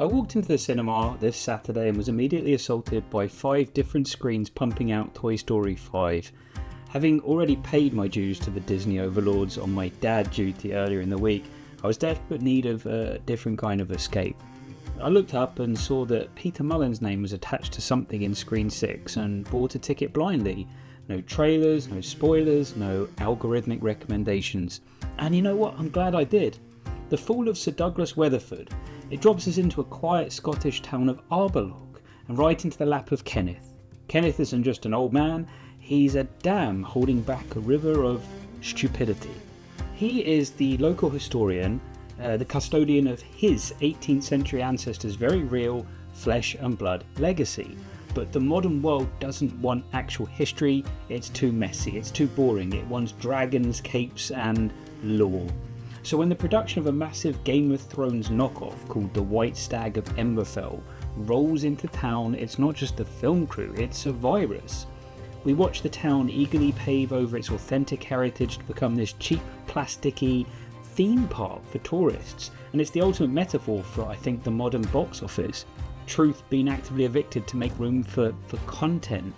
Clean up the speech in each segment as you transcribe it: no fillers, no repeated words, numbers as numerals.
I walked into the cinema this Saturday and was immediately assaulted by 5 different screens pumping out Toy Story 5. Having already paid my dues to the Disney overlords on my dad duty earlier in the week, I was desperate need of a different kind of escape. I looked up and saw that Peter Mullan's name was attached to something in screen 6 and bought a ticket blindly. No trailers, no spoilers, no algorithmic recommendations. And you know what? I'm glad I did. The Fall of Sir Douglas Weatherford. It drops us into a quiet Scottish town of Arberloch and right into the lap of Kenneth. Kenneth isn't just an old man, he's a dam holding back a river of stupidity. He is the local historian, the custodian of his 18th century ancestors' very real flesh and blood legacy. But the modern world doesn't want actual history, it's too messy, it's too boring, it wants dragons, capes and lore. So when the production of a massive Game of Thrones knockoff called The White Stag of Emberfell rolls into town, it's not just a film crew, it's a virus. We watch the town eagerly pave over its authentic heritage to become this cheap, plasticky theme park for tourists, and it's the ultimate metaphor for, I think, the modern box office. Truth being actively evicted to make room for content.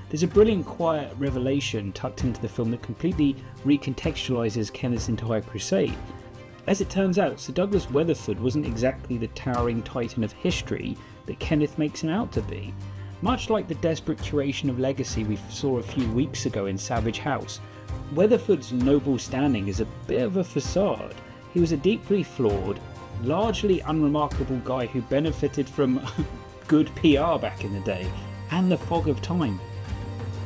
There's a brilliant quiet revelation tucked into the film that completely recontextualises Kenneth's entire crusade. As it turns out, Sir Douglas Weatherford wasn't exactly the towering titan of history that Kenneth makes him out to be. Much like the desperate curation of legacy we saw a few weeks ago in Savage House, Weatherford's noble standing is a bit of a facade. He was a deeply flawed, largely unremarkable guy who benefited from good PR back in the day, and the fog of time.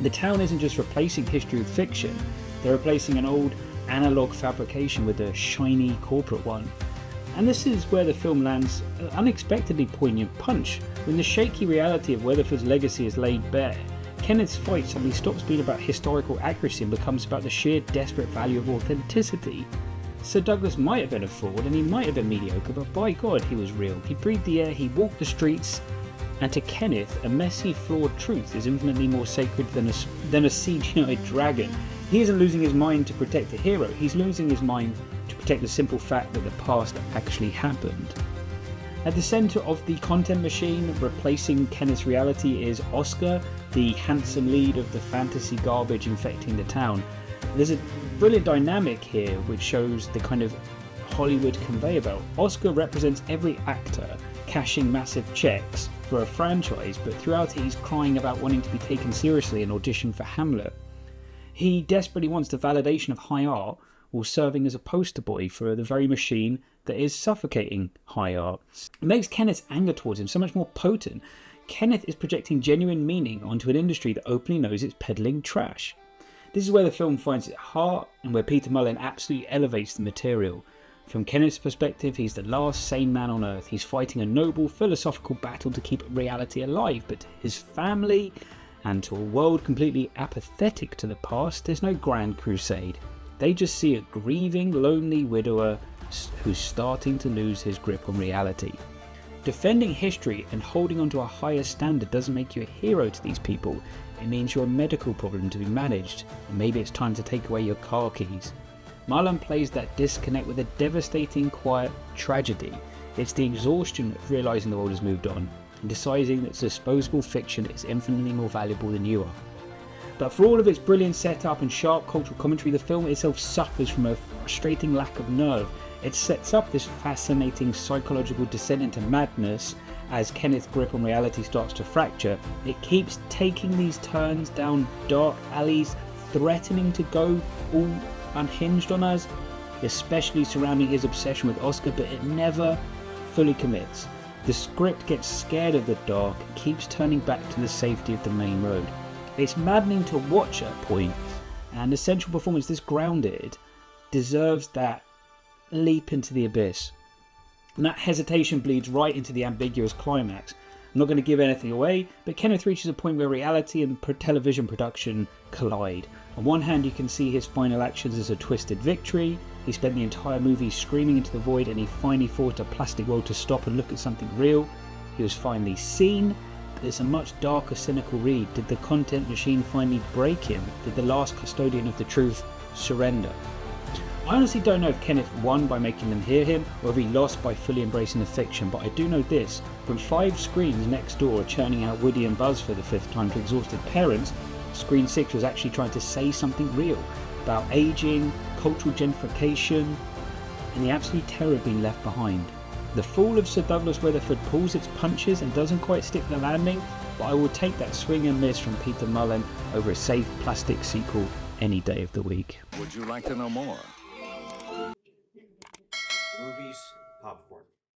The town isn't just replacing history with fiction, they're replacing an old analogue fabrication with a shiny corporate one. And this is where the film lands an unexpectedly poignant punch. When the shaky reality of Weatherford's legacy is laid bare, Kenneth's fight suddenly stops being about historical accuracy and becomes about the sheer desperate value of authenticity. Sir Douglas might have been a fraud and he might have been mediocre, but by God he was real. He breathed the air, he walked the streets, and to Kenneth, a messy, flawed truth is infinitely more sacred than a CGI dragon. He isn't losing his mind to protect a hero, he's losing his mind to protect the simple fact that the past actually happened. At the centre of the content machine, replacing Kenneth's reality, is Oscar, the handsome lead of the fantasy garbage infecting the town. There's a brilliant dynamic here which shows the kind of Hollywood conveyor belt. Oscar represents every actor cashing massive checks for a franchise, but throughout it he's crying about wanting to be taken seriously and audition for Hamlet. He desperately wants the validation of high art while serving as a poster boy for the very machine that is suffocating high art. It makes Kenneth's anger towards him so much more potent. Kenneth is projecting genuine meaning onto an industry that openly knows it's peddling trash. This is where the film finds its heart and where Peter Mullan absolutely elevates the material. From Kenneth's perspective, he's the last sane man on earth. He's fighting a noble philosophical battle to keep reality alive, but to his family and to a world completely apathetic to the past, there's no grand crusade. They just see a grieving, lonely widower who's starting to lose his grip on reality. Defending history and holding on to a higher standard doesn't make you a hero to these people. It means you're a medical problem to be managed, and maybe it's time to take away your car keys. Mullan plays that disconnect with a devastating, quiet tragedy. It's the exhaustion of realising the world has moved on, and deciding that disposable fiction is infinitely more valuable than you are. But for all of its brilliant setup and sharp cultural commentary, the film itself suffers from a frustrating lack of nerve. It sets up this fascinating psychological descent into madness as Kenneth's grip on reality starts to fracture. It keeps taking these turns down dark alleys, threatening to go all unhinged on us, especially surrounding his obsession with Oscar, but it never fully commits. The script gets scared of the dark and keeps turning back to the safety of the main road. It's maddening to watch at points, and a central performance this grounded deserves that leap into the abyss. And that hesitation bleeds right into the ambiguous climax. I'm not going to give anything away, but Kenneth reaches a point where reality and television production collide. On one hand, you can see his final actions as a twisted victory. He spent the entire movie screaming into the void, and he finally forced a plastic world to stop and look at something real. He was finally seen, but there's a much darker, cynical read. Did the content machine finally break him? Did the last custodian of the truth surrender? I honestly don't know if Kenneth won by making them hear him, or if he lost by fully embracing the fiction, but I do know this: when 5 screens next door are churning out Woody and Buzz for the 5th time to exhausted parents, Screen 6 was actually trying to say something real about ageing, cultural gentrification, and the absolute terror of being left behind. The Fall of Sir Douglas Weatherford pulls its punches and doesn't quite stick the landing, but I will take that swing and miss from Peter Mullan over a safe plastic sequel any day of the week. Would you like to know more? Movies, popcorn.